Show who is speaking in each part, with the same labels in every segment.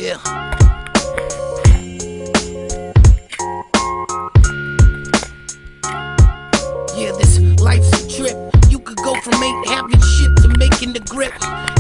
Speaker 1: Yeah. Yeah, this life's a trip. You could go from ain't having shit to making the grip.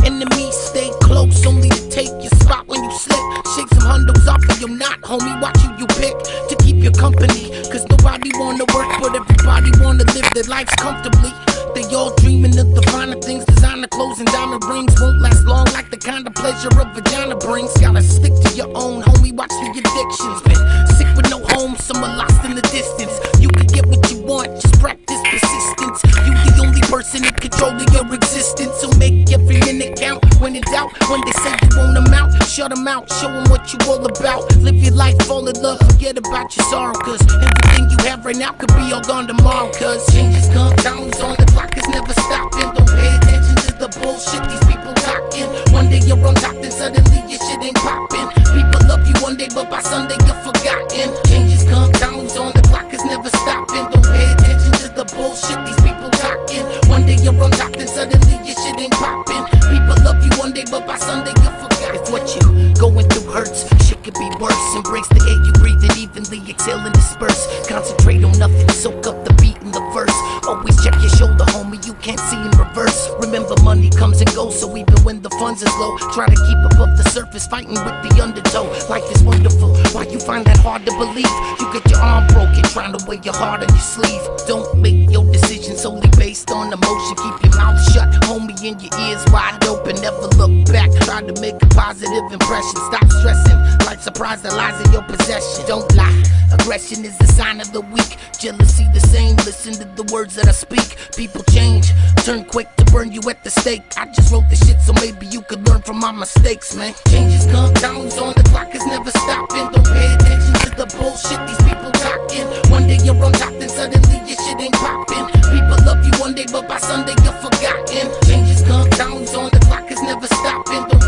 Speaker 1: Enemies stay close, only to take your spot when you slip. Shake some hundos off of your knot, homie, watch who you pick to keep your company. Cause nobody wanna work, but everybody wanna live their lives comfortably. They all dreaming of the finer things, designer clothes and diamond rings. Won't last long like the kind of pleasure a vagina brings. Gotta stick to your own, homie, watch the addictions. Been sick with no home, somewhere lost in the distance. You can get what you want, just practice persistence. You the only person in control of your existence. So make every minute count when in doubt. When they say you won't amount, shut them out, show them what you all about. Live your life, fall in love, forget about your sorrow. Cause everything you have right now could be all gone tomorrow. Cause changes come, time's on the clock is never stopping. Don't pay attention to the bullshit these people talking. One day you're on top, then suddenly your shit ain't popping. People love you one day, but by Sunday you're forgotten. Changes come, time's on the clock is never stopping. Don't pay attention to the bullshit these people talking. One day you're on top, then suddenly your shit ain't popping. People love you one day, but by Sunday you're forgotten. If what you going through hurts, shit could be worse. Embrace the air you breathe and evenly exhale and disperse. Concentrate on nothing, soak up the beat in the verse. Always check your shoulder, homie, you can't see in reverse. Remember, money comes and goes, so even when the funds is low, try to keep above the surface, fighting with the undertow. Life is wonderful, why you find that hard to believe? You get your arm broken, trying to wear your heart on your sleeve. Don't make your decisions solely based on emotion. Keep your mouth shut, homie, and your ears wide open. Never look back, try to make a positive impression. Stop stressing, like surprise that lies in your possession. Don't lie, aggression is the sign of the weak. Jealousy the same, listen to the words that I speak. People change, turn quick to burn you at the stake. I just wrote the shit so maybe you could learn from my mistakes, man. Changes come, time's on the clock is never stopping. Don't pay attention to the bullshit these people talking. One day you're on top, then suddenly your shit ain't popping. People love you one day, but by Sunday you're forgotten. Changes come, time's on the clock is never stopping. Don't